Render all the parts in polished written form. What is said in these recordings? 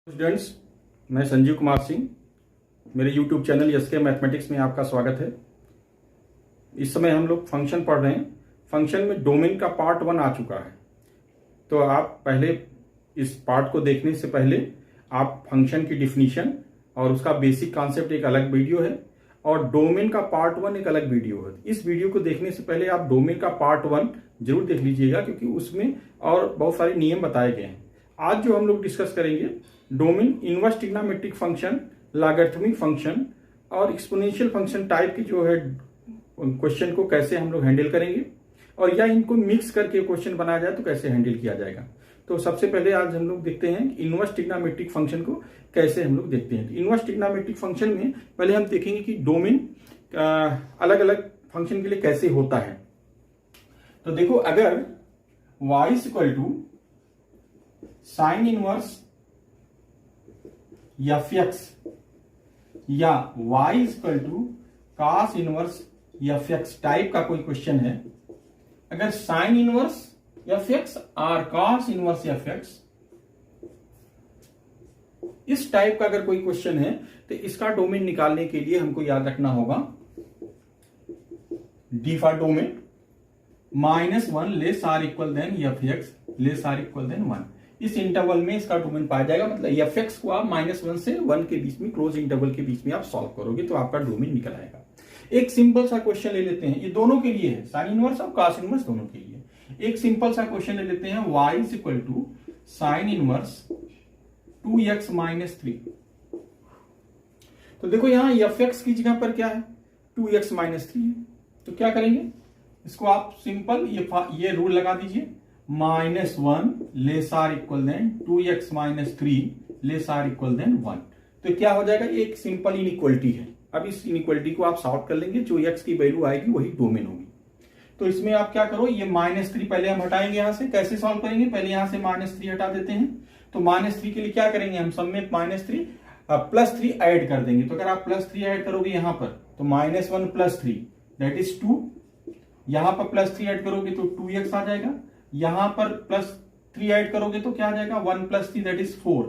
Students, मैं संजीव कुमार सिंह। मेरे YouTube channel SK mathematics में आपका स्वागत है। इस समय हम लोग फंक्शन पढ़ रहे हैं। फंक्शन में डोमेन का पार्ट 1 आ चुका है। तो आप पहले इस पार्ट को देखने से पहले आप फंक्शन की डिफिनीशन और उसका बेसिक कॉन्सेप्ट एक अलग वीडियो है और डोमेन का पार्ट 1 एक अलग वीडियो है। इस वीडियो को देखने से पहले आप डोमेन का पार्ट 1 जरूर देख लीजिएगा, क्योंकि उसमें और बहुत सारे नियम बताए गए हैं। आज जो हम लोग डिस्कस करेंगे domain inverse trigonometric function, logarithmic function और एक्सपोनेंशियल फंक्शन टाइप की जो है क्वेश्चन को कैसे हम लोग हैंडल करेंगे, और या इनको मिक्स करके क्वेश्चन बनाया जाए तो कैसे हैंडल किया जाएगा। तो सबसे पहले आज हम लोग देखते हैं इनवर्स ट्रिग्नोमेट्रिक फंक्शन को कैसे हम लोग देखते हैं। इनवर्स ट्रिग्नोमेट्रिक फंक्शन में पहले हम देखेंगे कि डोमेन अलग अलग फंक्शन के लिए कैसे होता है। तो देखो, अगर y equal to sine inverse fx या y equal to cos inverse fx type का कोई क्वेश्चन है, अगर साइन इनवर्स fx और कॉस इनवर्स fx इस टाइप का अगर कोई क्वेश्चन है तो इसका डोमेन निकालने के लिए हमको याद रखना होगा D for domain -1 less or equal than fx less or equal than 1। इस इंटरवल में इसका डोमेन पाया जाएगा। मतलब fx को आप -1 से 1 के बीच में, क्लोज इंटरवल के बीच में आप सॉल्व करोगे तो आपका डोमेन निकल आएगा। एक सिंपल सा क्वेश्चन ले लेते हैं, ये दोनों के लिए है, साइन इनवर्स और कॉस इनवर्स दोनों के लिए। एक सिंपल सा क्वेश्चन ले लेते हैं, y equal to sine inverse 2x - 3। तो देखो यहां fx की जगह पर क्या है, 2x - 3 है। तो क्या करेंगे, इसको आप सिंपल ये रूल लगा दीजिए, -1 less or equal than 2x - 3 less or equal than 1। तो क्या हो जाएगा, एक सिंपल इनइक्वलिटी है। अब इस इनइक्वलिटी को आप सॉल्व कर लेंगे, जो x की वैल्यू आएगी वही डोमेन होगी। तो इसमें आप क्या करो, ये -3 पहले हम हटाएंगे। यहां से कैसे सॉल्व करेंगे, पहले यहां से -3 हटा देते हैं। तो -3 के लिए क्या करेंगे, हम सब में -3 +3 ऐड कर देंगे। तो अगर आप +3 ऐड करोगे यहां पर तो -1 + 3 दैट इज 2। यहां पर +3 ऐड करोगे तो 2x आ जाएगा। यहां पर +3 ऐड करोगे तो क्या आ जाएगा, 1 + 3 दैट इज 4।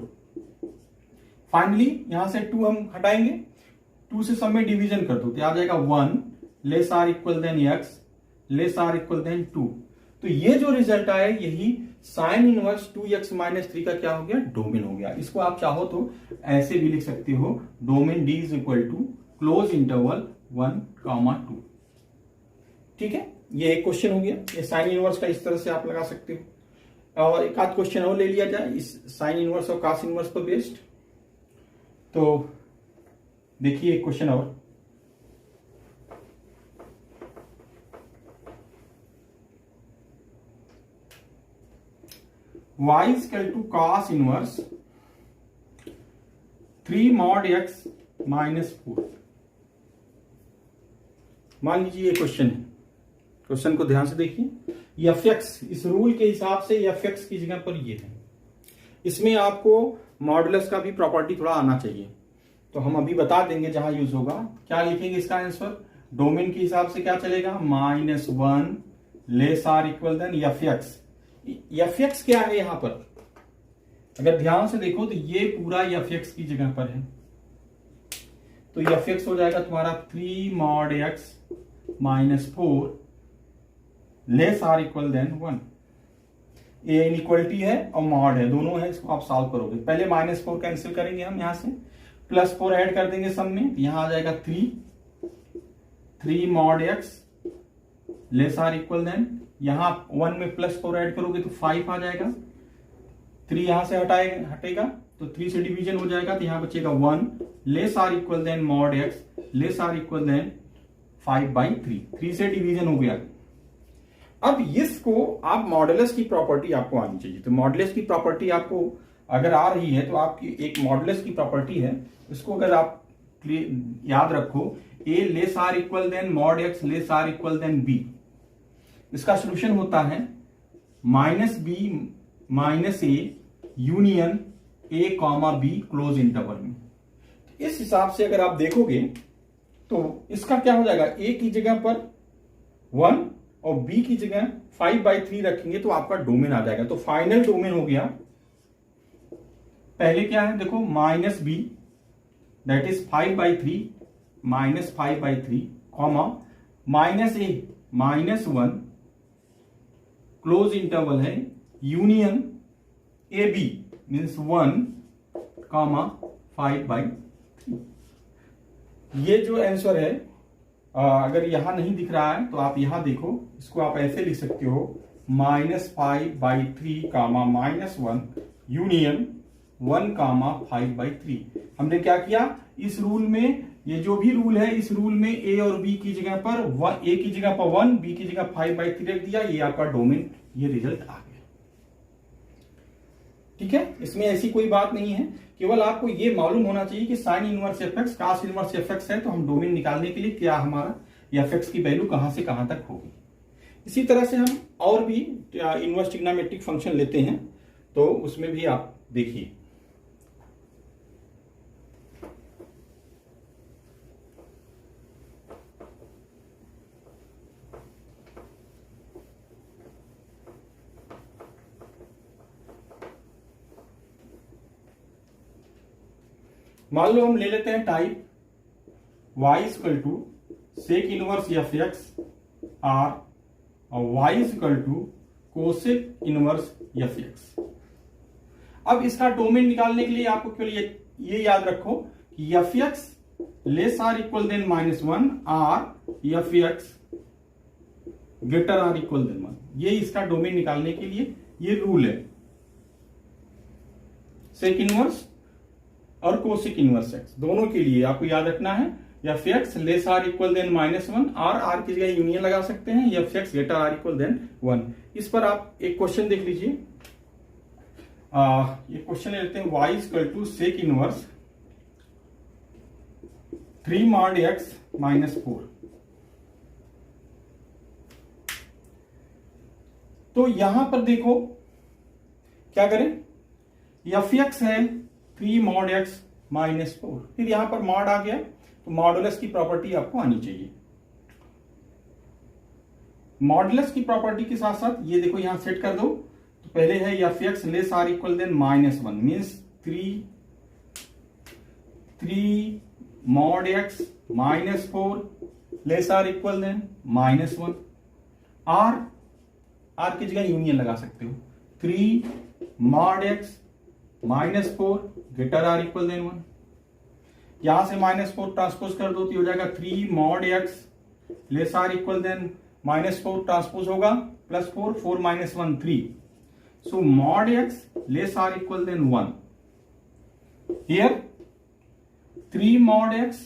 फाइनली यहां से 2 हम हटाएंगे, 2 से सब में डिवीजन कर दो तो आ जाएगा 1 less or equal than x less or equal than 2। तो ये जो रिजल्ट आया यही साइन इनवर्स 2x - 3 का क्या हो गया, डोमेन हो गया। इसको आप चाहो तो ऐसे भी लिख सकते हो, domain D is equal to close interval 1, 2। ठीक है, ये एक क्वेश्चन हो गया। ये साइन इनवर्स का इस तरह से आप लगा सकते हो। और एक आध क्वेश्चन और ले लिया जाए इस साइन इनवर्स और कॉस इनवर्स पर बेस्ड। तो देखिए एक क्वेश्चन और, y equal to cos inverse 3 mod x - 4। मान लीजिए ये क्वेश्चन है। क्वेश्चन को ध्यान से देखिए, fx इस रूल के हिसाब से fx की जगह पर ये है। इसमें आपको मॉडुलस का भी प्रॉपर्टी थोड़ा आना चाहिए, तो हम अभी बता देंगे जहां यूज होगा। क्या लिखेंगे इसका आंसर, डोमेन के हिसाब से क्या चलेगा, -1 less or equal than fx। fx क्या है यहां पर, अगर ध्यान से देखो तो ये पूरा fx की जगह पर है। तो fx हो जाएगा तुम्हारा 3 mod x - 4 less or equal than 1। ये इनइक्वलिटी है और मॉड है, दोनों है। इसको आप सॉल्व करोगे, पहले -4 कैंसिल करेंगे हम, यहां से +4 ऐड कर देंगे सब में, यहां आ जाएगा 3 mod x less or equal than, यहां 1 में +4 ऐड करोगे तो 5 आ जाएगा। 3 यहां से हटेगा तो 3 से डिवीजन हो जाएगा, तो यहां बचेगा 1 less or equal than mod x less or equal than 5/3। 3 से डिवीजन हो गया। अब इसको आप मॉडुलस की प्रॉपर्टी आपको आनी चाहिए। तो मॉडुलस की प्रॉपर्टी आपको अगर आ रही है तो आपकी एक मॉडुलस की प्रॉपर्टी है, इसको अगर आप याद रखो, a less or equal than mod x less or equal than b। इसका सोल्यूशन होता है -b - a union a, b close interval में। इस हिसाब से अगर आप देखोगे तो इसका क्या हो जाएगा, a की जगह पर 1 और b की जगह 5/3 रखेंगे तो आपका डोमेन आ जाएगा। तो फाइनल डोमेन हो गया पहले क्या है देखो, minus B that is 5/3 minus 5/3 comma minus A minus 1 close interval है union A B means 1 comma 5/3। ये जो आंसर है अगर यहां नहीं दिख रहा है तो आप यहां देखो, इसको आप ऐसे लिख सकते हो -5/3 कामा -1 यूनियन 1 कामा 5/3। हमने क्या किया इस रूल में, ये जो भी रूल है इस रूल में ए और बी की जगह पर ए की जगह पर 1, बी की जगह 5/3 रख दिया, ये आपका डोमेन, ये रिजल्ट आ गया। ठीक है, इसमें ऐसी कोई बात नहीं है, केवल आपको ये मालूम होना चाहिए कि साइन इनवर्स एफ एक्स कास इनवर्स एफ एक्स है तो हम डोमेन निकालने के लिए क्या हमारा एफ एक्स की वैल्यू कहां से कहां तक होगी। इसी तरह से हम और भी इनवर्स ट्रिग्नोमेट्रिक फंक्शन लेते हैं, तो उसमें भी आप देखिए। मान लो हम ले लेते हैं type y equal to sec inverse F X or और y equal to cosec inverse F X. अब इसका डोमेन निकालने के लिए आपको केवल ये याद रखो कि F X less or equal than -1 or F x greater or equal than 1, ये इसका डोमेन निकालने के लिए ये रूल है। सेक इनवर्स और कोसिक इनवर्स एक्स दोनों के लिए आपको याद रखना है F X less or equal than -1 or की जगह यूनियन लगा सकते हैं, F x greater or equal than 1। इस पर आप एक क्वेश्चन देख लीजिए, ये क्वेश्चन ले लेते हैं y equal to sec inverse 3 mod x -4। तो यहां पर देखो क्या करें, एफ एक्स है 3 mod x -4, फिर यहां पर मॉड आ गया तो मॉडुलस की प्रॉपर्टी आपको आनी चाहिए। मॉडुलस की प्रॉपर्टी के साथ साथ ये देखो यहां सेट कर दो, तो पहले है F X less or equal than -1 means 3 mod x -4 less or equal than -1 or की जगह यूनियन लगा सकते हो, 3 mod x -4 greater or equal than 1। यहां से -4 ट्रांसपोज कर दो तो हो जाएगा 3 mod x less or equal than -4 transpose होगा +4 4 -1 3, so mod x less or equal than 1। Here 3 mod x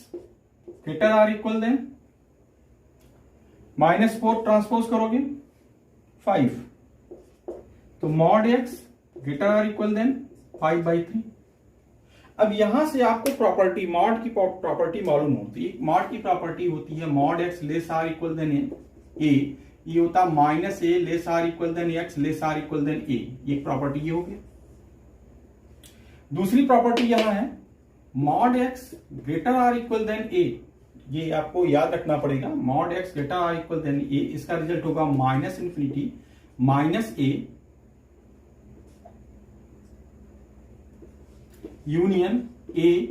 greater or equal than -4 transpose करोगे 5, तो mod x greater or equal than 5/3। अब यहां से आपको प्रॉपर्टी मॉड की प्रॉपर्टी मालूम होती है। मॉड की प्रॉपर्टी होती है mod x less or equal than A, ये होता है -a less or equal than x less or equal than a, ये प्रॉपर्टी ये हो गई। दूसरी प्रॉपर्टी यहां है mod x greater or equal than a, ये आपको याद रखना पड़ेगा, mod x greater or equal than a, इसका रिजल्ट होगा -∞ -a यूनियन a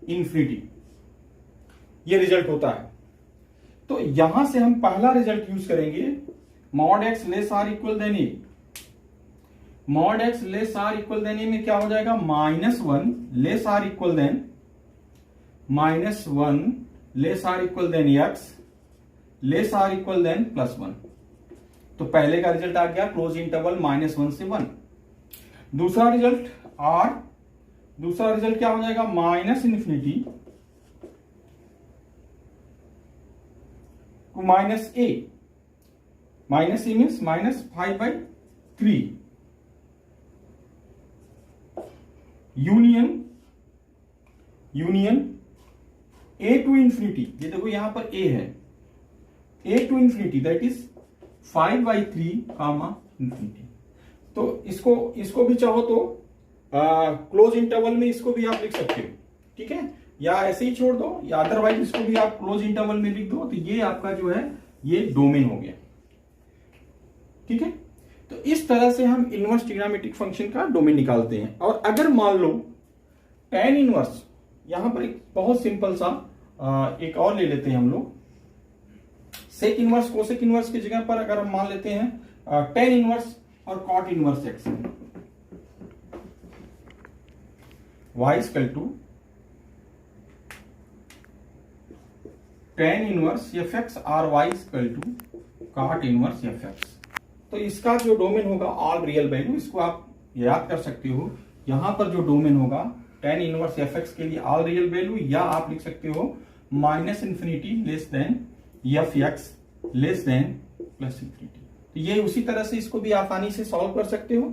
इंफिनिटी, ये रिजल्ट होता है। तो यहां से हम पहला रिजल्ट यूज करेंगे mod x less or equal than a। mod x less or equal than a में क्या हो जाएगा, -1 less or equal than -1 less or equal than x less or equal than +1। तो पहले का रिजल्ट आ गया क्लोज इंटरवल -1 से 1। दूसरा रिजल्ट दूसरा रिजल्ट क्या हो जाएगा, -∞ to -a, -a means -5/3 union a to infinity, ये देखो यहां पर a है, a to infinity that is 5/3 ∞। तो इसको भी चाहो तो क्लोज इंटरवल में इसको भी आप लिख सकते हो, ठीक है, या ऐसे ही छोड़ दो, या अदरवाइज इसको भी आप क्लोज इंटरवल में लिख दो, तो ये आपका जो है ये डोमेन हो गया। ठीक है, तो इस तरह से हम इनवर्स ट्रिग्नोमेट्रिक फंक्शन का डोमेन निकालते हैं। और अगर मान लो tan इनवर्स, यहां पर एक बहुत सिंपल सा एक और ले लेते हैं हम लोग, सेक इनवर्स कोसेक इनवर्स की जगह पर अगर हम मान लेते हैं tan इनवर्स और cot inverse x, y equal to tan inverse fx और y equal to cot inverse fx। तो इसका जो डोमेन होगा ऑल रियल वैल्यू, इसको आप याद कर सकते हो। यहां पर जो डोमेन होगा tan इनवर्स fx के लिए ऑल रियल वैल्यू, या आप लिख सकते हो minus infinity less than fx less than plus infinity. तो ये उसी तरह से इसको भी आसानी से सॉल्व कर सकते हो।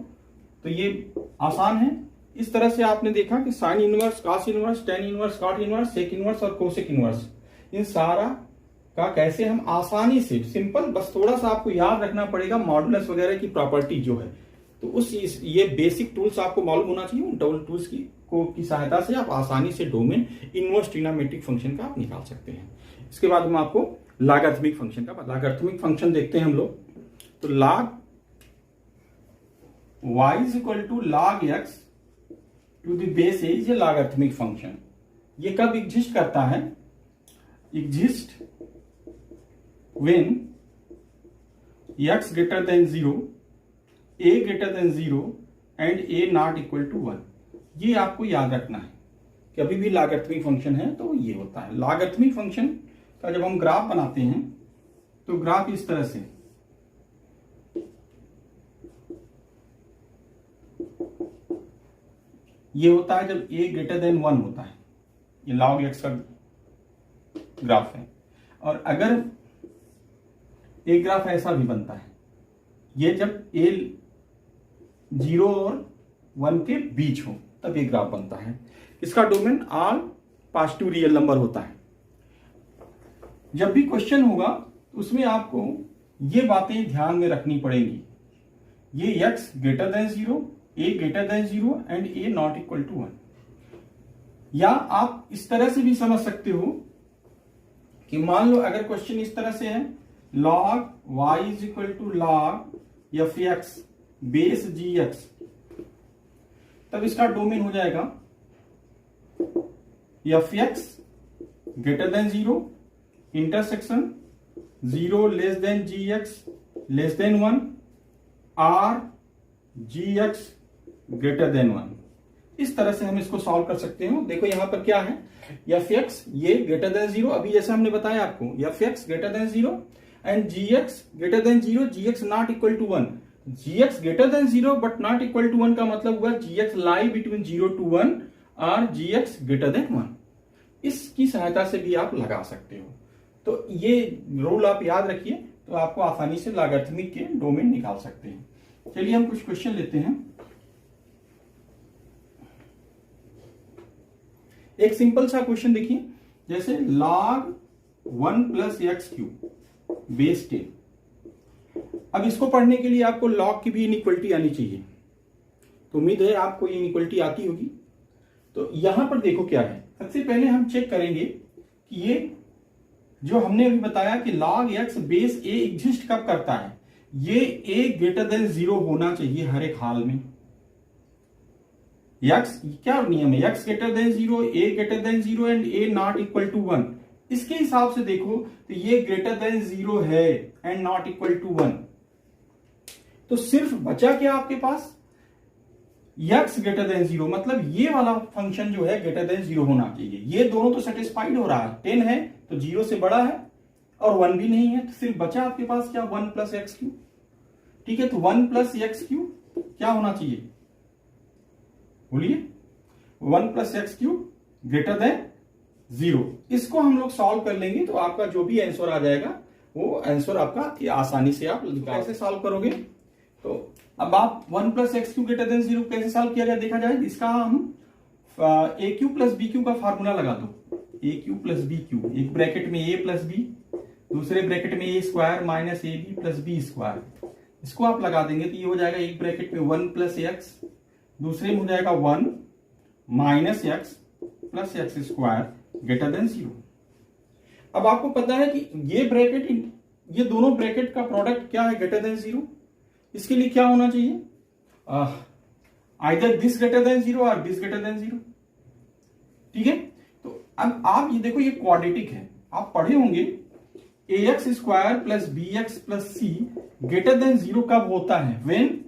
तो ये आसान है। इस तरह से आपने देखा कि sine inverse, cos inverse, tan inverse, cot inverse, sec inverse और कोसेक इनवर्स, इन सारा का कैसे हम आसानी से, सिंपल, बस थोड़ा सा आपको याद रखना पड़ेगा मॉडुलस वगैरह की प्रॉपर्टी जो है। तो उस ये बेसिक टूल्स आपको मालूम होना चाहिए। उन टूल्स की सहायता से आप आसानी से डोमेन इनवर्स ट्रिग्नोमेट्रिक फंक्शन का आप निकाल सकते हैं। इसके बाद हम आपको लॉगरिथमिक फंक्शन का, लॉगरिथमिक फंक्शन देखते हैं हम लोग। तो log y is equal to log x to the base A is a logarithmic function. ये कब एग्जिस्ट करता है? Exist when x greater than 0, a greater than 0 and a not equal to 1। ये आपको याद रखना है कि अभी भी लॉगरिथमिक फंक्शन है तो ये होता है। लॉगरिथमिक फंक्शन का जब हम ग्राफ बनाते हैं तो ग्राफ इस तरह से, ये होता है जब a ग्रेटर देन 1 होता है। ये log x का ग्राफ है। और अगर एक ग्राफ ऐसा भी बनता है, ये जब a 0 और 1 के बीच हो तब ये ग्राफ बनता है। इसका domain all positive real number होता है। जब भी क्वेश्चन होगा तो उसमें आपको ये बातें ध्यान में रखनी पड़ेंगी। ये x greater than 0, a greater than 0 and a not equal to 1। या आप इस तरह से भी समझ सकते हो कि मान लो अगर क्वेश्चन इस तरह से है, log y is equal to log fx base gx, तब इसका डोमेन हो जाएगा fx greater than 0 intersection 0 less than gx less than 1 r gx greater than 1। इस तरह से हम इसको सॉल्व कर सकते हो। देखो यहां पर क्या है, fx ये ग्रेटर देन 0, अभी जैसे हमने बताया आपको, fx greater than 0 and gx greater than 0, gx not equal to 1। gx greater than 0 but not equal to 1 का मतलब हुआ gx लाई बिटवीन 0 to 1 और gx ग्रेटर देन 1। इसकी सहायता से भी आप लगा सकते हो। तो ये रूल आप याद रखिए, तो आपको आसानी से लॉगरिथमिक के डोमेन निकाल सकते हैं। चलिए हम कुछ क्वेश्चन लेते हैं। एक सिंपल सा क्वेश्चन देखिए, जैसे log 1 plus X cube base 10। अब इसको पढ़ने के लिए आपको log की भी इनइक्वलिटी आनी चाहिए। तो उम्मीद है आपको ये इनइक्वलिटी आती होगी। तो यहां पर देखो क्या है, सबसे पहले हम चेक करेंगे कि ये जो हमने अभी बताया कि log x base a exist कब करता है, ये a ग्रेटर देन 0 होना चाहिए हर एक हाल में। x क्या नियम है, x greater than 0, a greater than 0 and a not equal to 1। इसके हिसाब से देखो तो ये ग्रेटर देन 0 है एंड नॉट इक्वल टू 1। तो सिर्फ बचा क्या आपके पास, x ग्रेटर देन 0, मतलब ये वाला फंक्शन जो है ग्रेटर देन 0 होना चाहिए। ये दोनों तो सेटिस्फाइड हो रहा है, 10 है तो 0 से बड़ा है और 1 भी नहीं है, तो सिर्फ बचा आपके पास क्या, 1 प्लस एक्स क्यूब। ठीक है, तो 1 प्लस एक्स क्यूब क्या होना चाहिए, बोलिए, 1 plus X cube greater than 0। इसको हम लोग सॉल्व कर लेंगे तो आपका जो भी आंसर आ जाएगा वो आंसर आपका आसानी से आप कैसे सॉल्व करोगे। तो अब आप 1 plus X cube greater than 0 कैसे सॉल्व किया जाए देखा जाए। इसका हम A cube plus B cube का फार्मूला लगा दो, A cube plus B cube, एक ब्रैकेट में ए प्लस बी, दूसरे ब्रैकेट में A square minus A B plus B square. इसको आप लगा देंगे तो ये हो जाएगा एक ब्रैकेट में 1 प्लस एक्स, दूसरे में हो जाएगा 1 minus x plus x square greater than 0। अब आपको पता है कि ये ब्रैकेट, ये दोनों ब्रैकेट का प्रोडक्ट क्या है, ग्रेटर देन 0। इसके लिए क्या होना चाहिए, either this greater than zero और दिस ग्रेटर देन जीरो। ठीक है, तो अब आप ये देखो ये क्वाड्रेटिक है, आप पढ़े होंगे ax square plus bx plus c greater than zero कब होता है, when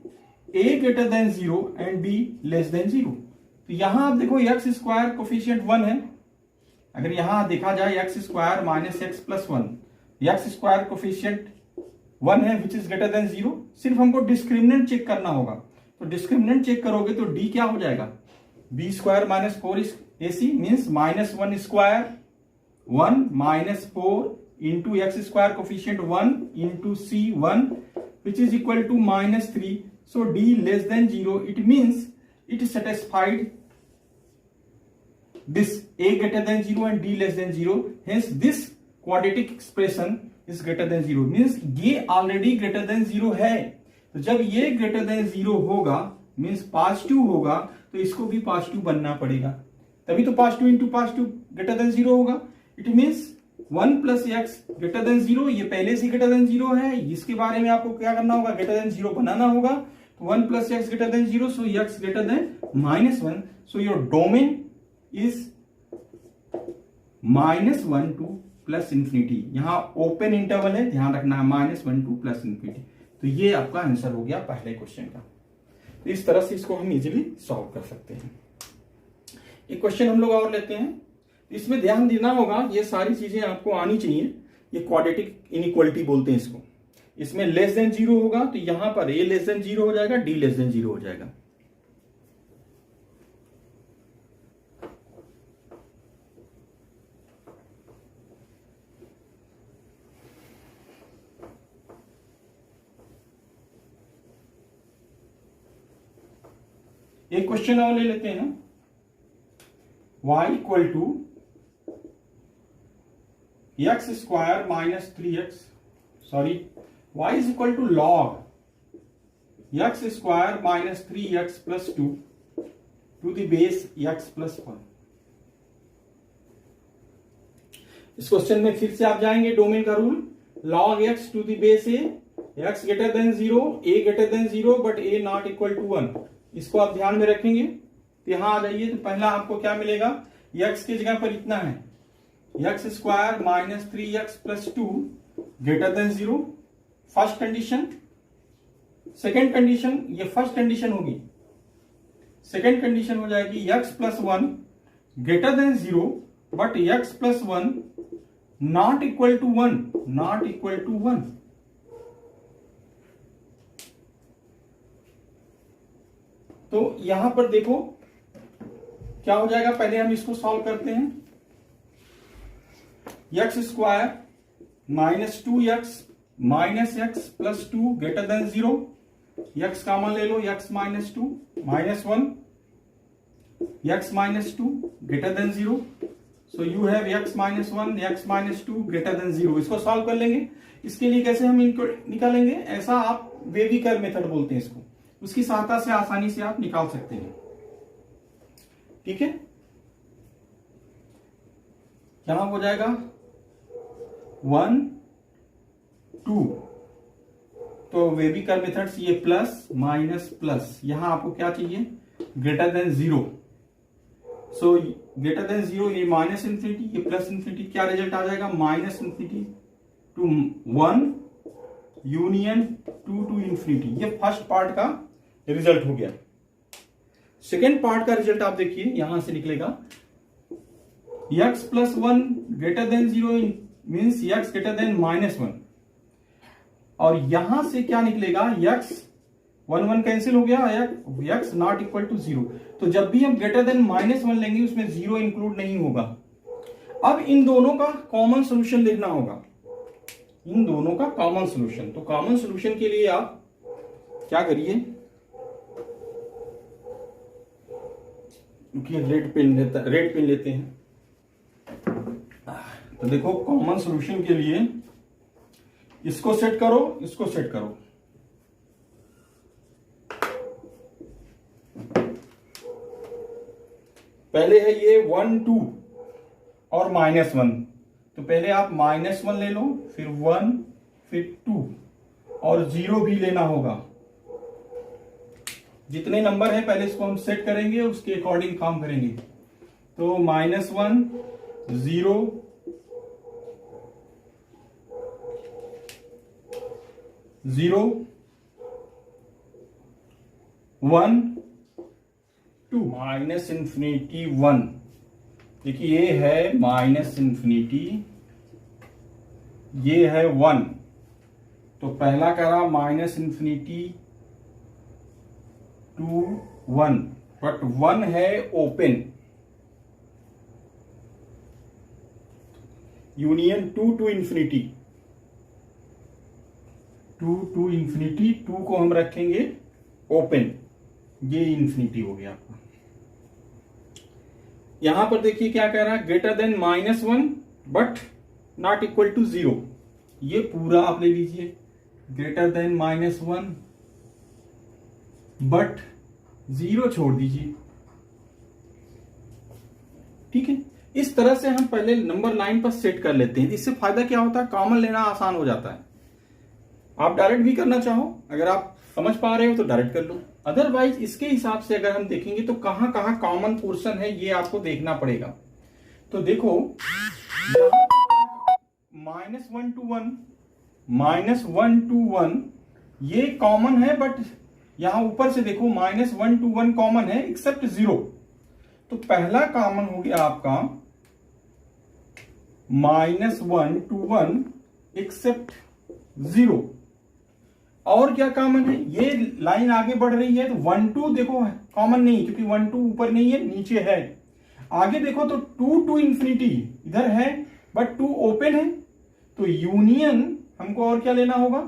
a greater than zero and b less than zero. तो यहां आप देखो x स्क्वायर कोफिशिएंट 1 है, अगर यहां देखा जाए x square minus x plus 1, x square coefficient 1 है which is greater than zero. सिर्फ हमको डिस्क्रिमिनेंट चेक करना होगा, तो डिस्क्रिमिनेंट चेक करोगे तो d क्या हो जाएगा, b square minus 4 ac means minus 1 square 1 minus 4 into X square coefficient 1 into c 1 which is equal to minus 3। So d less than zero, it means it satisfied this a greater than 0 and d less than 0, hence this quadratic expression is greater than 0, means ये already greater than 0 है। तो जब ये greater than 0 होगा means positive होगा, तो इसको भी पॉजिटिव बनना पड़ेगा, तभी तो positive into positive greater than 0 होगा। It means 1 plus x greater than 0, ये पहले से ग्रेटर देन 0 है, इसके बारे में आपको क्या करना होगा, ग्रेटर देन 0 बनाना होगा। तो 1 plus x greater than 0, so X greater than -1, so your domain is -1 two plus infinity. यहां ओपन इंटरवल है, ध्यान रखना है, -1 टू प्लस इंफिनिटी। तो ये आपका आंसर हो गया पहले क्वेश्चन का। तो इस तरह से इसको हम इजीली सॉल्व कर सकते हैं। एक क्वेश्चन हम लोग और लेते हैं, इसमें ध्यान देना होगा, ये सारी चीजें आपको आनी चाहिए। ये क्वाड्रेटिक इनइक्वालिटी बोलते हैं इसको। इसमें लेस देन 0 होगा, तो यहां पर a लेस देन 0 हो जाएगा, d लेस देन 0 हो जाएगा। एक क्वेश्चन और ले लेते हैं, y equal to X square minus 3x, sorry y is equal to log X square minus 3x plus 2 to the base x plus 1। इस क्वेश्चन में फिर से आप जाएंगे डोमेन का rule, log x to the base a, x greater than 0, a greater than 0 but a not equal to 1। इसको आप ध्यान में रखेंगे। तो यहां आ जाइए, तो पहला आपको क्या मिलेगा, x की जगह पर इतना है, X square minus 3x plus 2 greater than 0, first condition. Second condition, ये फर्स्ट कंडीशन होगी, सेकेंड कंडीशन हो जाएगी x plus 1 greater than 0 but x plus 1 not equal to 1, not equal to 1। तो यहां पर देखो क्या हो जाएगा, पहले हम इसको सॉल्व करते हैं। X square minus 2x minus x plus 2 greater than 0, x common ले लो, x minus 2 minus 1, x minus 2 greater than 0, so you have x minus 1 x minus 2 greater than 0। इसको सॉल्व कर लेंगे। इसके लिए कैसे हम इनको निकालेंगे, ऐसा आप वेविकर मेथड बोलते हैं इसको, उसकी सहायता से आसानी से आप निकाल सकते हैं। ठीक है, यहां हो जाएगा 1 2, तो वेविकर मेथड से ये प्लस माइनस प्लस, यहां आपको क्या चाहिए, greater than 0, so greater than 0, ये माइनस इंफिनिटी, ये प्लस इंफिनिटी, क्या रिजल्ट आ जाएगा, minus infinity to 1 union 2 to infinity. ये फर्स्ट पार्ट का रिजल्ट हो गया। सेकेंड पार्ट का रिजल्ट आप देखिए, यहां से निकलेगा x plus 1 greater than 0 means x greater than -1, और यहां से क्या निकलेगा, x 1 1 कैंसिल हो गया, x नॉट इक्वल टू 0। तो जब भी हम ग्रेटर देन -1 लेंगे उसमें 0 इंक्लूड नहीं होगा। अब इन दोनों का कॉमन सोल्यूशन देखना होगा, इन दोनों का कॉमन सोल्यूशन। तो कॉमन सोल्यूशन के लिए आप क्या करिए, रेड पेन लेते हैं। तो देखो कॉमन सोल्यूशन के लिए इसको सेट करो, इसको सेट करो, पहले है ये 1 2 और -1, तो पहले आप -1 ले लो, फिर 1 फिर 2 और 0 भी लेना होगा, जितने नंबर है पहले इसको हम सेट करेंगे, उसके अकॉर्डिंग काम करेंगे। तो -1 0 0 1 2 -∞ 1। देखिए ये है -∞, ये है 1। तो पहला करा -∞ to 1, बट 1 है ओपन, यूनियन 2 to ∞, 2 to ∞, 2 को हम रखेंगे ओपन, ये इन्फिनिटी हो गया आपका। यहां पर देखिए क्या कह रहा है, greater than -1 but not equal to 0। ये पूरा आप ले लीजिए, ग्रेटर देन -1 बट 0 छोड़ दीजिए। ठीक है, इस तरह से हम पहले नंबर लाइन पर सेट कर लेते हैं। इससे फायदा क्या होता है, कॉमन लेना आसान हो जाता है। आप डायरेक्ट भी करना चाहो, अगर आप समझ पा रहे हो तो डायरेक्ट कर लो, अदरवाइज इसके हिसाब से अगर हम देखेंगे तो कहां कहां कॉमन पोर्शन है ये आपको देखना पड़ेगा। तो देखो -1 to 1 ये कॉमन है, बट यहां ऊपर से देखो -1 to 1 कॉमन है एक्सेप्ट 0। तो पहला कॉमन हो गया आपका -1 to 1 एक्सेप्ट 0। और क्या कॉमन है, ये लाइन आगे बढ़ रही है तो 1 2 देखो कॉमन नहीं, क्योंकि 1 2 ऊपर नहीं है नीचे है। आगे देखो तो 2 to ∞ इधर है बट 2 ओपन है, तो यूनियन हमको और क्या लेना होगा,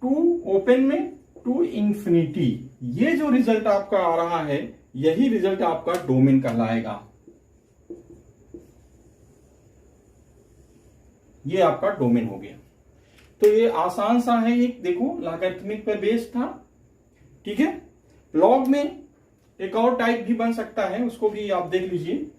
2 ओपन में 2 ∞। ये जो रिजल्ट आपका आ रहा है यही रिजल्ट आपका डोमेन कहलाएगा। ये आपका डोमेन हो गया। तो ये आसान सा है, एक देखो लॉगरिथमिक पर बेस्ड था। ठीक है, लॉग में एक और टाइप भी बन सकता है, उसको भी आप देख लीजिए।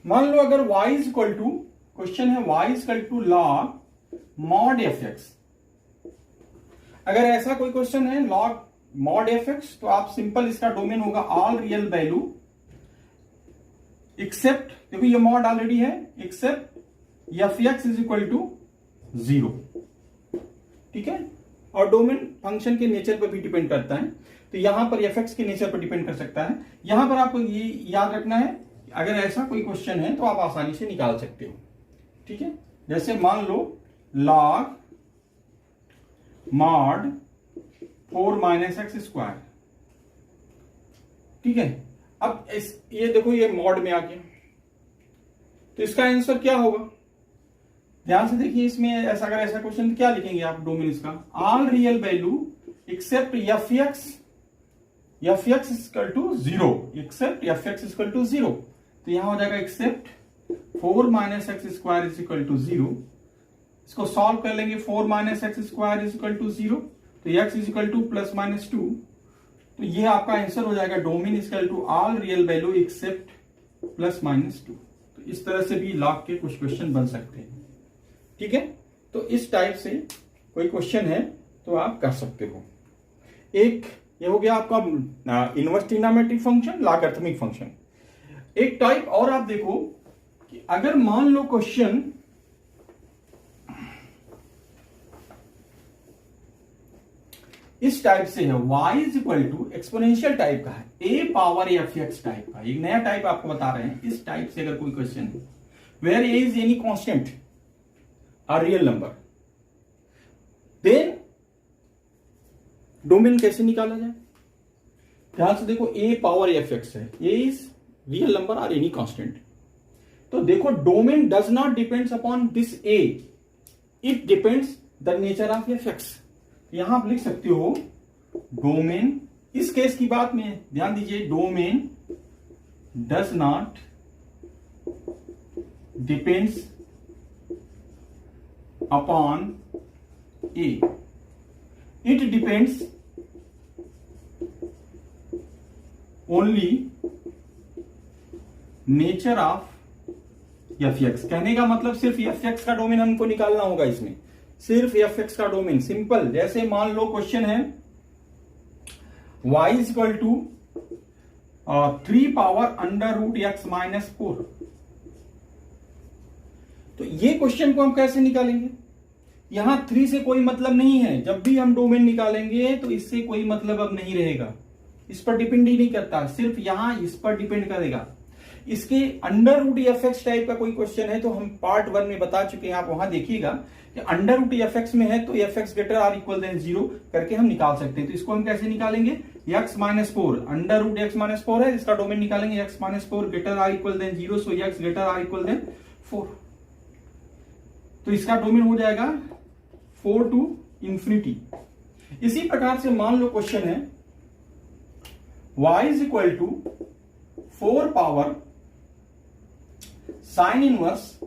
मान लो अगर y is equal to, question है y is equal to log mod fx। अगर ऐसा कोई क्वेश्चन है log mod fx, तो आप सिंपल इसका डोमेन होगा ऑल रियल वैल्यू एक्सेप्ट, देखो ये मॉड ऑलरेडी है, except fx is equal to 0। ठीक है, और डोमेन फंक्शन के नेचर पर भी डिपेंड करता है, तो यहां पर fx के नेचर पर डिपेंड कर सकता है। यहां पर आपको ये याद रखना है, अगर ऐसा कोई क्वेश्चन है तो आप आसानी से निकाल सकते हो। ठीक है, जैसे मान लो log mod 4 - x²। ठीक है, अब ये देखो ये मॉड में आ गया, तो इसका आंसर क्या होगा, ध्यान से देखिए। इसमें ऐसा अगर ऐसा क्वेश्चन तो क्या लिखेंगे आप डोमेन इसका, all real value except fx equal to 0, except fx equal to 0। तो यहां हो जाएगा accept 4 - x² is equal to 0। इसको सॉल्व कर लेंगे, 4 - x² इज इक्वल टू 0, तो x इज इक्वल टू +-2। तो ये आपका आंसर हो जाएगा domain is equal to all real value except +-2। तो इस तरह से भी लॉग के कुछ क्वेश्चन बन सकते हैं। ठीक है, तो इस टाइप से कोई क्वेश्चन है तो आप कर सकते हो। एक ये हो गया आपका inverse trigonometric function, logarithmic function. एक टाइप और आप देखो कि अगर मान लो क्वेश्चन इस टाइप से है, y is equal to exponential type का है, a पावर fx टाइप का, एक नया टाइप आपको बता रहे हैं। इस टाइप से अगर कोई क्वेश्चन है where a is any constant और रियल नंबर, देन डोमेन कैसे निकाला जाए, ध्यान से देखो। a पावर fx है, a इज रियल नंबर और एनी कांस्टेंट। तो देखो domain does not depends upon this a, it depends the nature of fx। यहां आप लिख सकते हो डोमेन, इस केस की बात में ध्यान दीजिए, domain does not depends upon A, it depends only nature of F x. कहने का मतलब सिर्फ एफ एक्स का डोमेन हमको निकालना होगा, इसमें सिर्फ एफ एक्स का डोमेन। सिंपल, जैसे मान लो क्वेश्चन है y is equal to 3 power under root X minus 4। तो ये क्वेश्चन को हम कैसे निकालेंगे? यहां 3 से कोई मतलब नहीं है। जब भी हम डोमेन निकालेंगे तो इससे कोई मतलब अब नहीं रहेगा, इस पर डिपेंड ही नहीं करता, सिर्फ यहां इस पर डिपेंड करेगा। इसके under root F X type का कोई क्वेश्चन है तो हम पार्ट 1 में बता चुके हैं, आप वहां देखिएगा कि अंडर रूट एफ एक्स में है तो F x greater or equal than 0 करके हम निकाल सकते हैं। तो इसको हम कैसे निकालेंगे? X minus 4, under root X minus 4 है, इसका डोमेन निकालेंगे X minus 4 greater or equal than 0, so X greater or equal than 4। तो इसका डोमेन हो जाएगा 4 टू इंफिनिटी। इसी प्रकार से मान लो क्वेश्चन है y is equal to 4 power sine inverse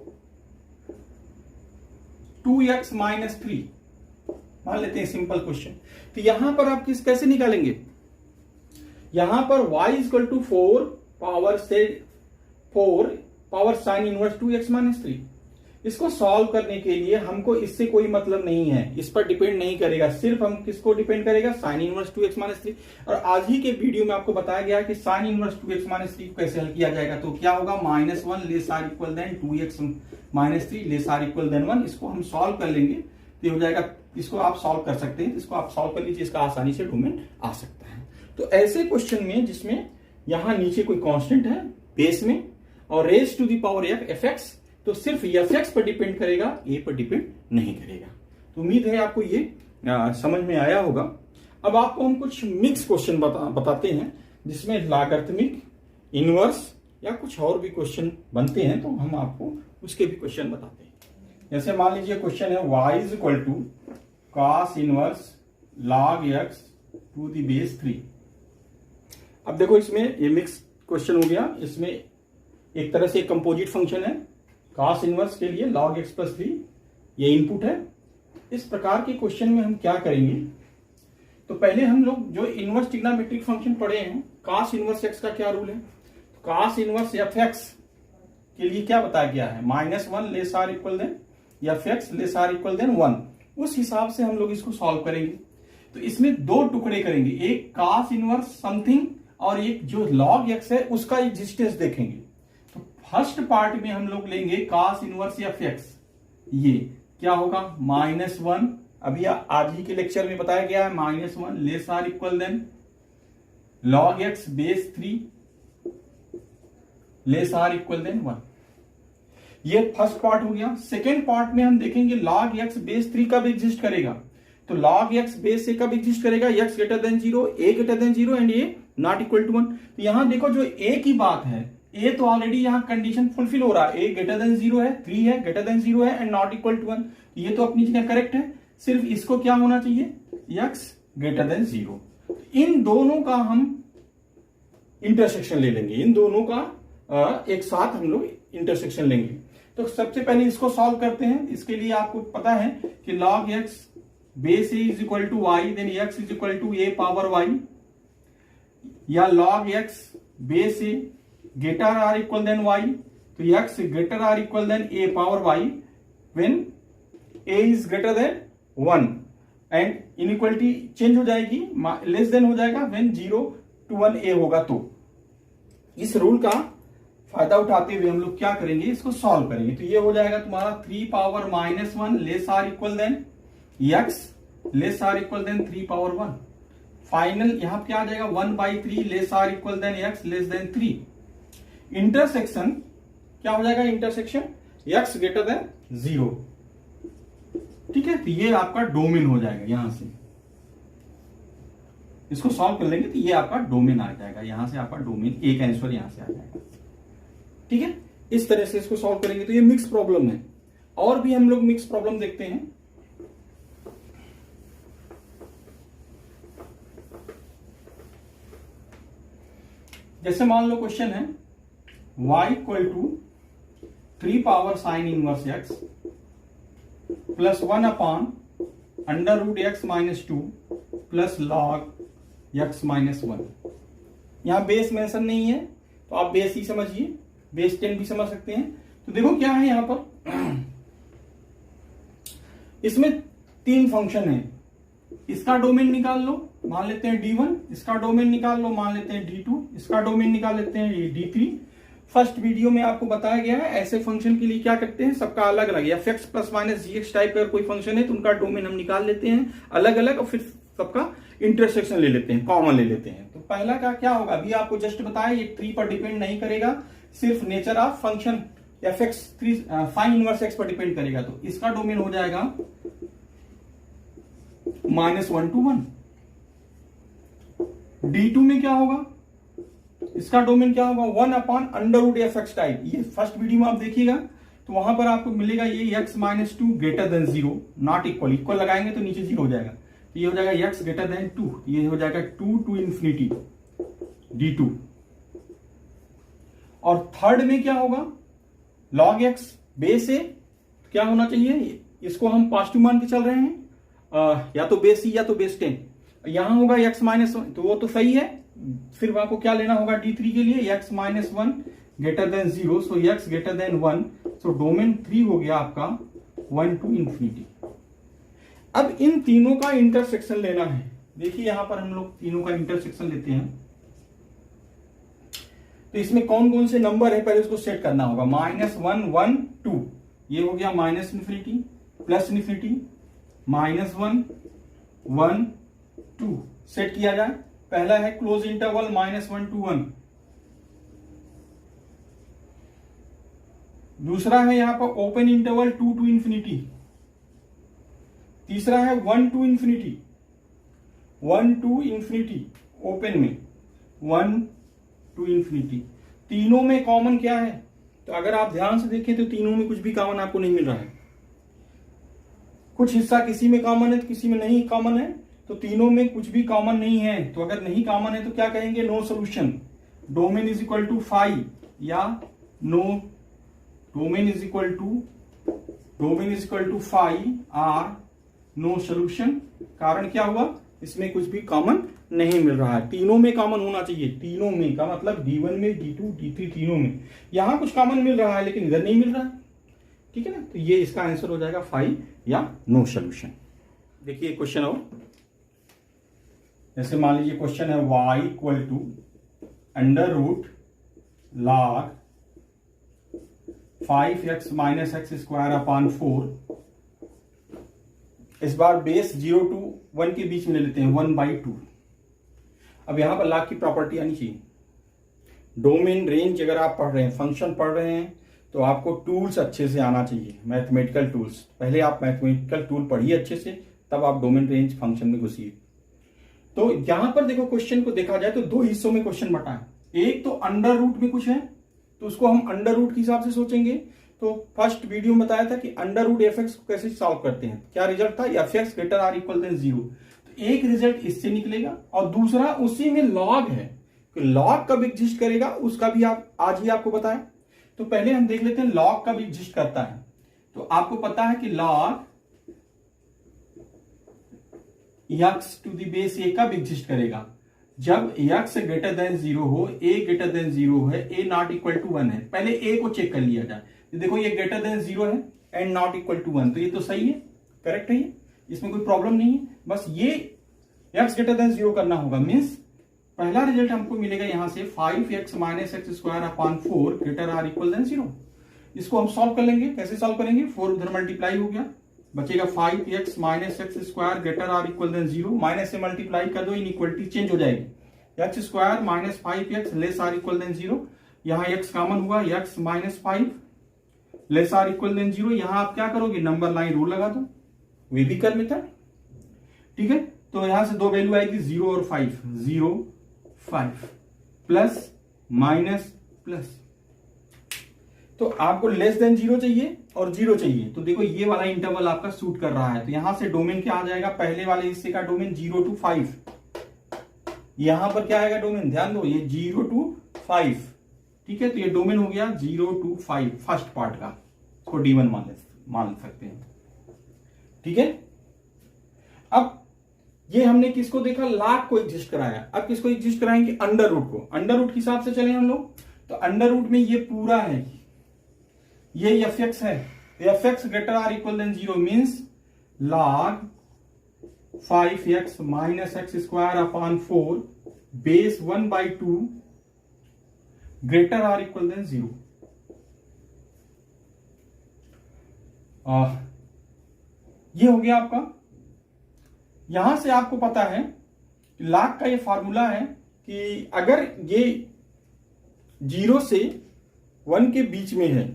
2x minus 3 मान लेते हैं, सिंपल क्वेश्चन। तो यहां पर आप कैसे निकालेंगे? यहां पर y is equal to 4 power sine inverse 2x minus 3। इसको सॉल्व करने के लिए हमको इससे कोई मतलब नहीं है, इस पर डिपेंड नहीं करेगा, सिर्फ हम किसको डिपेंड करेगा? Sign inverse 2x minus 3। और आज ही के वीडियो में आपको बताया गया है कि साइन इनवर्स 2x माइनस 3 को कैसे हल किया जाएगा। तो क्या होगा? -1 less or equal than 2x minus 3 less or equal than 1। इसको हम सॉल्व कर लेंगे तो हो जाएगा, इसको आप सॉल्व कर सकते हैं, इसको आप सॉल्व कर लीजिए, इसका आसानी से डोमेन आ सकता है। तो ऐसे क्वेश्चन में जिसमें यहां नीचे कोई कांस्टेंट है बेस में और raise to the power F X, तो सिर्फ एफ एक्स पर डिपेंड करेगा, ए पर डिपेंड नहीं करेगा। तो उम्मीद है आपको ये समझ में आया होगा। अब आपको हम कुछ मिक्स क्वेश्चन बताते हैं जिसमें लॉगरिथमिक, इनवर्स या कुछ और भी क्वेश्चन बनते हैं, तो हम आपको उसके भी क्वेश्चन बताते हैं। जैसे मान लीजिए क्वेश्चन है y is equal to cos inverse log x to the base 3। अब देखो इसमें ये मिक्स क्वेश्चन हो गया, इसमें एक तरह से कंपोजिट फंक्शन है, cos इनवर्स के लिए log x प्लस 3 ये इनपुट है। इस प्रकार के क्वेश्चन में हम क्या करेंगे? तो पहले हम लोग जो इनवर्स ट्रिग्नोमेट्रिक फंक्शन पढ़े हैं, cos इनवर्स x का क्या रूल है? cos इनवर्स एफ एक्स के लिए क्या बताया गया है? -1 less or equal than F X less or equal than 1। उस हिसाब से हम लोग इसको सॉल्व करेंगे। तो इसमें दो टुकड़े करेंगे, एक cos इनवर्स समथिंग और एक जो log x है उसका एग्जिस्टेंस देखेंगे। तो फर्स्ट पार्ट में हम लोग लेंगे cos इनवर्स एफ एक्स, ये क्या होगा? -1, अभी आज ही के लेक्चर में बताया गया है, -1 less or equal than log x base 3 less or equal than 1। ये फर्स्ट पार्ट हो गया। सेकेंड पार्ट में हम देखेंगे log x बेस 3 कब एग्जिस्ट करेगा। तो log x बेस से कब एग्जिस्ट करेगा? x greater than 0, a greater than 0 and a not equal to 1। तो यहां देखो जो a की बात है, a तो ऑलरेडी यहां कंडीशन फुलफिल हो रहा है, a ग्रेटर देन 0 है, 3 है, ग्रेटर देन 0 है एंड नॉट इक्वल टू 1। ये तो अपनी जगह करेक्ट है, सिर्फ इसको क्या होना चाहिए? x greater than 0। इन दोनों का हम इंटरसेक्शन ले लेंगे, इन दोनों का एक साथ हम लोग इंटरसेक्शन लेंगे। तो सबसे पहले इसको सॉल्व करते हैं। इसके लिए आपको पता है कि log x base a is equal to y then x is equal to a power y, या log x base a greater or equal than y, तो x greater or equal than a power y when a is greater than 1 and inequality change हो जाएगी, less than हो जाएगा when 0 to 1 a होगा। तो इस rule का फायदा उठाते हुए हम लोग क्या करेंगे? इसको सॉल्व करेंगे। तो ये हो जाएगा तुम्हारा 3 power -1 less or equal than x less or equal than 3 power 1। Final यहां क्या आ जाएगा? 1/3 less or equal than x less than 3। Intersection क्या हो जाएगा? Intersection x greater than 0। ठीक है, तो ये आपका डोमेन हो जाएगा। यहां से इसको सॉल्व कर लेंगे तो ये आपका डोमेन आ जाएगा, यहां से आपका डोमेन, एक आंसर यहां से आ जाएगा। ठीक है, इस तरह से इसको सॉल्व करेंगे। तो ये मिक्स प्रॉब्लम है, और भी हम लोग मिक्स प्रॉब्लम देखते हैं। जैसे मान लो क्वेश्चन है y equal to 3 power sine inverse x plus 1 upon under root x minus 2 plus log x minus 1। यहाँ बेस मेंशन नहीं है तो आप बेस ही समझिए, बेस 10 भी समझ सकते हैं। तो देखो क्या है यहाँ पर, इसमें 3 फंक्शन है। इसका डोमेन निकाल लो, मान लेते हैं D1, इसका डोमेन निकाल लो, मान लेते हैं D2, इसका डोमेन निकाल लेते हैं D3। फर्स्ट वीडियो में आपको बताया गया है ऐसे फंक्शन के लिए क्या करते हैं, सबका अलग अलग या fx plus minus gx type का कोई फंक्शन है तो उनका डोमेन हम निकाल लेते हैं अलग अलग और फिर सबका इंटरसेक्शन ले लेते हैं, कॉमन ले लेते हैं। तो पहला का क्या होगा, अभी आपको जस्ट बताया ये 3 पर डिपेंड नहीं करेगा, सिर्फ nature of function fx 3 fine inverse x पर डिपेंड करेगा। तो इसका डोमेन हो जाएगा -1 to 1। D2 में क्या होगा, इसका डोमेन क्या होगा 1/√fx टाइप। ये फर्स्ट वीडियो में आप देखिएगा तो वहां पर आपको मिलेगा ये x -2 greater than 0 not equal, equal लगाएंगे तो नीचे 0 हो जाएगा, तो ये हो जाएगा x ग्रेटर देन 2, ये हो जाएगा 2 to इंफिनिटी D2। और थर्ड में क्या होगा log x बेस ए क्या होना चाहिए, इसको हम पॉजिटिव मान के चल रहे हैं, या तो बेस C या तो बेस 10। यहां होगा x -1 तो वो तो सही है, फिर आपको क्या लेना होगा D3 के लिए x -1 ग्रेटर देन 0, सो x greater than 1, so domain 3 हो गया आपका 1 to इंफिनिटी। अब इन तीनों का इंटरसेक्शन लेना है। देखिए यहां पर हम लोग तीनों का इंटरसेक्शन लेते हैं, तो इसमें कौन कौन से नंबर है पहले उसको सेट करना होगा। -1 1 2, ये हो गया -इंफिनिटी प्लस इंफिनिटी, -1 1 2 सेट किया जाए। पहला है क्लोज इंटरवल -1 to 1, दूसरा है यहां पर ओपन इंटरवल 2 to इंफिनिटी, तीसरा है 1 to infinity, 1 to infinity open में 1 to इंफिनिटी। तीनों में कॉमन क्या है, तो अगर आप ध्यान से देखें तो तीनों में कुछ भी कॉमन आपको नहीं मिल रहा है, कुछ हिस्सा किसी में कॉमन है तो किसी में नहीं कॉमन है, तो तीनों में कुछ भी कॉमन नहीं है। तो अगर नहीं कॉमन है तो क्या कहेंगे, no solution. Domain is equal to 5 या no domain is equal to 5 or no solution. कारण क्या हुआ, इसमें कुछ भी कॉमन नहीं मिल रहा है। तीनों में कॉमन होना चाहिए, तीनों में का मतलब D1 में D2 D3 तीनों में। यहां कुछ कॉमन मिल रहा है लेकिन इधर नहीं मिल रहा है, ठीक है ना। तो ये इसका आंसर हो जाएगा 5 या नो सोल्यूशन। देखिए क्वेश्चन और जैसे मान लीजिए क्वेश्चन है y equal to √log 5x - x²/4। इस बार बेस 0 to 1 के बीच में ले लेते हैं 1/2। अब यहां पर log की प्रॉपर्टी आनी चाहिए। डोमेन रेंज अगर आप पढ़ रहे हैं, फंक्शन पढ़ रहे हैं, तो आपको टूल्स अच्छे से आना चाहिए, मैथमेटिकल टूल्स। पहले आप मैथमेटिकल टूल पढ़िए अच्छे से, तब आप डोमेन रेंज फंक्शन में घुसिए। तो यहां पर देखो क्वेश्चन को देखा जाए तो 2 हिस्सों में क्वेश्चन बटा है। एक तो अंडर रूट में कुछ है तो उसको हम अंडर रूट के हिसाब से सोचेंगे। तो फर्स्ट वीडियो में बताया था कि अंडर रूट एफ एक्स को कैसे सॉल्व करते हैं, क्या रिजल्ट था, f x greater or equal than 0। तो एक रिजल्ट इससे निकलेगा और दूसरा उसी में लॉग है, तो लॉग कब एग्जिस्ट करेगा उसका भी आप आज ही आपको बताया। तो पहले हम देख लेते हैं लॉग कब एग्जिस्ट करता है। तो आपको पता है कि log x to the base a कब एग्जिस्ट करेगा, जब x ग्रेटर देन 0 हो, a ग्रेटर देन 0 है, a नॉट इक्वल टू 1 है। पहले a को चेक कर लिया जाए, तो देखो ये ग्रेटर देन 0 है एंड नॉट इक्वल टू 1, तो ये तो सही है, करेक्ट है, ये इसमें कोई प्रॉब्लम नहीं है। बस ये x ग्रेटर देन 0 करना होगा, मीन्स पहला रिजल्ट हमको मिलेगा यहां से 5x - x² greater or equal than 0। इसको हम सॉल्व कर लेंगे। कैसे सॉल्व करेंगे, 4 उधर मल्टीप्लाई हो गया, बचेगा 5x - x² greater or equal than 0। Minus से मल्टीप्लाई कर दो, इनइक्वालिटी चेंज हो जाएगी। x² - 5x less or equal than 0, यहां x कॉमन हुआ, x - 5 less or equal than 0। यहां आप क्या करोगे, नंबर लाइन रूल लगा दो, वेबिकल मेथड, ठीक है। तो यहां से 2 वैल्यू आएगी 0 और 5, 0 5 प्लस माइनस प्लस। तो आपको लेस देन 0 चाहिए और 0 चाहिए, तो देखो ये वाला इंटरवल आपका सूट कर रहा है। तो यहां से डोमेन क्या आ जाएगा, पहले वाले हिस्से का डोमेन 0 to 5। यहां पर क्या आएगा डोमेन, ध्यान दो, ये 0 to 5, ठीक है। तो ये डोमेन हो गया 0 to 5 फर्स्ट पार्ट का, इसको D1 मान सकते हैं, ठीक है। अब ये हमने किसको देखा, log को एग्जिस्ट कराया। अब किसको एग्जिस्ट कराएंगे, अंडर रूट को। अंडर रूट के हिसाब से चले हम लोग, तो अंडर रूट में ये पूरा है, ये एफ एक्स है। F x greater or equal than 0 मीन्स log 5x minus x square upon 4 base 1/2 greater or equal than 0। ये हो गया आपका। यहां से आपको पता है log का ये फॉर्मूला है कि अगर ये 0 से 1 के बीच में है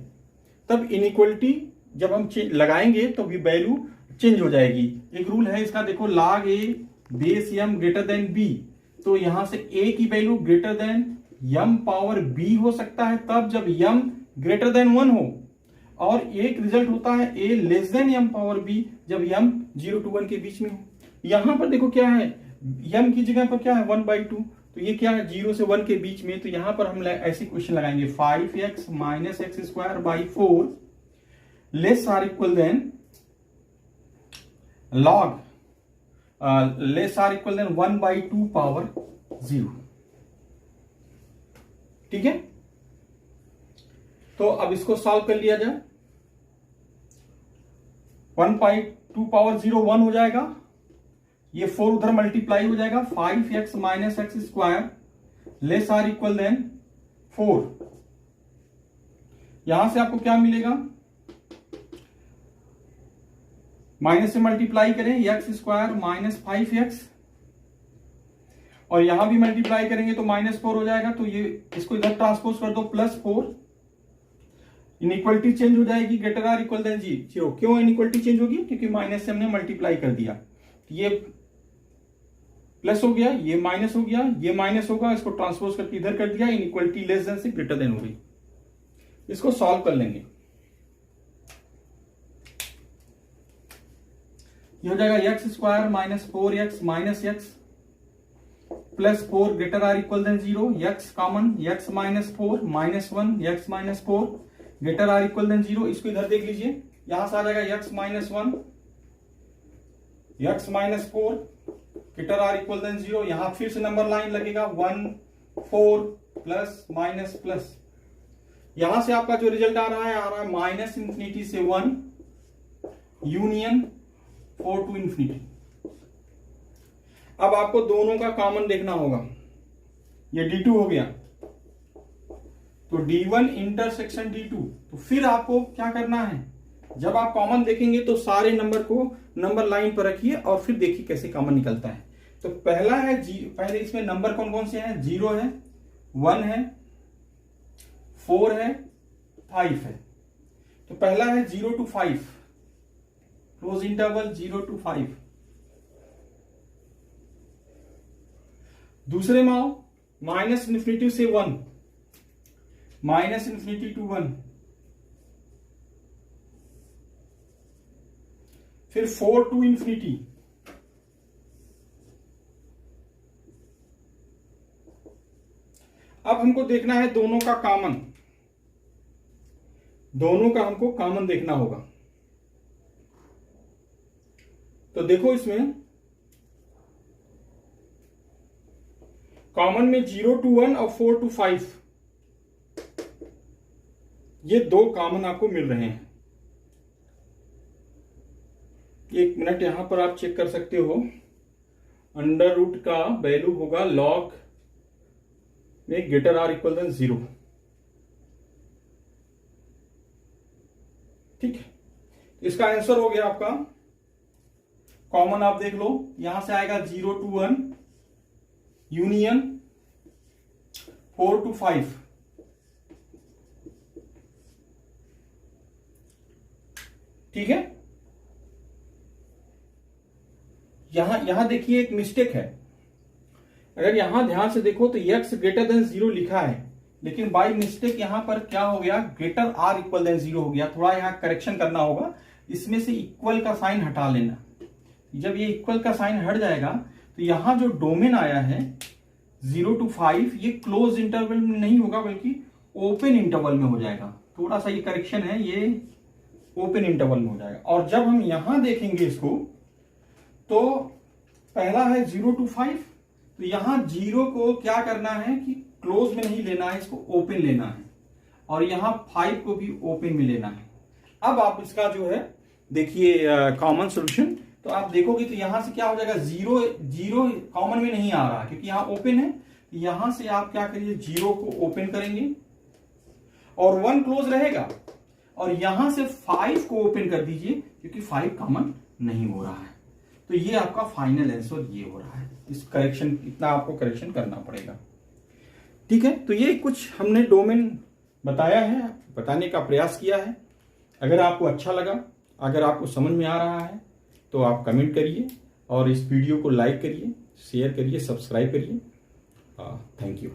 तब इनइक्वलिटी जब हम लगाएंगे तो भी वैल्यू चेंज हो जाएगी। एक रूल है इसका, देखो log a base m greater than b, तो यहां से a की value greater than m power b हो सकता है तब जब m ग्रेटर देन 1 हो, और एक रिजल्ट होता है a less than m power b जब m 0 to 1 के बीच में हो। यहां पर देखो क्या है, m की जगह पर क्या है 1/2, तो ये क्या है 0 से 1 के बीच में, तो यहां पर हम ऐसे क्वेश्चन लगाएंगे 5x minus x square by 4 less or equal than log less or equal than 1/2 power 0। ठीक है, तो अब इसको सॉल्व कर लिया जाए। 1/2 पावर 0 1 हो जाएगा, ये 4 उधर मल्टीप्लाई हो जाएगा, 5x minus x square less or equal than 4। यहां से आपको क्या मिलेगा, माइनस से मल्टीप्लाई करें एक्स स्क्वायर माइनस 5x, और यहां भी मल्टीप्लाई करेंगे तो -4 हो जाएगा, तो ये इसको इधर ट्रांसपोज कर दो +4। इनइक्वलिटी चेंज हो जाएगी, ग्रेटर आर इक्वल देन 0। क्यों इनइक्वलिटी चेंज होगी, क्योंकि माइनस से हमने मल्टीप्लाई कर दिया, ये प्लस हो गया, ये माइनस हो गया, ये माइनस होगा, इसको ट्रांसपोज करके इधर कर दिया, इनइक्वलिटी लेस देन से ग्रेटर देन हो गई। इसको सॉल्व कर लेंगे, ये हो जाएगा x square minus 4x minus x plus 4 greater or equal than 0, x common, x minus 4 -1 x minus 4 greater or equal than 0। इसको इधर देख लीजिए, यहां से आ जाएगा x minus 1 x minus 4 greater or equal than 0। यहां फिर से नंबर लाइन लगेगा 1 4 प्लस माइनस प्लस। यहां से आपका जो रिजल्ट आ रहा है माइनस इंफिनिटी से 1 यूनियन 4 टू इंफिनिटी। अब आपको दोनों का कॉमन देखना होगा, ये D2 हो गया, तो D1 इंटरसेक्शन D2। तो फिर आपको क्या करना है, जब आप कॉमन देखेंगे तो सारे नंबर को नंबर लाइन पर रखिए और फिर देखिए कैसे कॉमन निकलता है। तो पहला है पहले इसमें नंबर कौन कौन से हैं, 0 है, 1 है, 4 है, 5 है। तो पहला है 0 to 5, क्लोज इंटरवल 0 to 5। दूसरे में आओ, माइनस इन्फिनिटी से 1, माइनस इन्फिनिटी टू 1, फिर 4 टू इंफिनिटी, अब हमको देखना है दोनों का कॉमन, दोनों का हमको कॉमन देखना होगा। तो देखो इसमें कॉमन में 0 to 1 और 4 to 5, ये दो कॉमन आपको मिल रहे हैं। एक मिनट, यहां पर आप चेक कर सकते हो, अंडर रूट का वैल्यू होगा लॉग में ग्रेटर आर इक्वल देन 0। ठीक है, इसका आंसर हो गया आपका कॉमन। आप देख लो, यहां से आएगा 0 to 1 यूनियन 4 to 5। ठीक है, यहां देखिए एक मिस्टेक है, अगर यहां ध्यान से देखो तो x ग्रेटर देन 0 लिखा है, लेकिन बाय मिस्टेक यहां पर क्या हो गया, ग्रेटर आर इक्वल देन 0 हो गया। थोड़ा यहां करेक्शन करना होगा, इसमें से इक्वल का साइन हटा लेना। जब ये इक्वल का साइन हट जाएगा तो यहां जो डोमेन आया है 0 to 5, ये क्लोज इंटरवल में नहीं होगा बल्कि ओपन इंटरवल में हो जाएगा। थोड़ा सा ये करेक्शन है, ये ओपन इंटरवल में हो जाएगा। और जब हम यहां देखेंगे इसको तो पहला है 0 to 5, तो यहां 0 को क्या करना है कि क्लोज में नहीं लेना है, इसको ओपन लेना है, और यहां 5 को भी ओपन में लेना है। अब आप इसका जो है देखिए कॉमन सोल्यूशन, तो आप देखोगे तो यहां से क्या हो जाएगा, 0 0 कॉमन में नहीं आ रहा क्योंकि यहां ओपन है। यहां से आप क्या करिए, 0 को ओपन करेंगे और 1 क्लोज रहेगा, और यहां से 5 को ओपन कर दीजिए क्योंकि 5 कॉमन नहीं हो रहा है। तो ये आपका फाइनल आंसर ये हो रहा है। इस करेक्शन, इतना आपको करेक्शन करना पड़ेगा। ठीक है, तो ये कुछ हमने डोमेन बताया है, बताने का प्रयास किया है। अगर आपको अच्छा लगा, अगर आपको समझ में आ रहा है तो आप कमेंट करिए और इस वीडियो को लाइक करिए, शेयर करिए, सब्सक्राइब करिए। Thank you.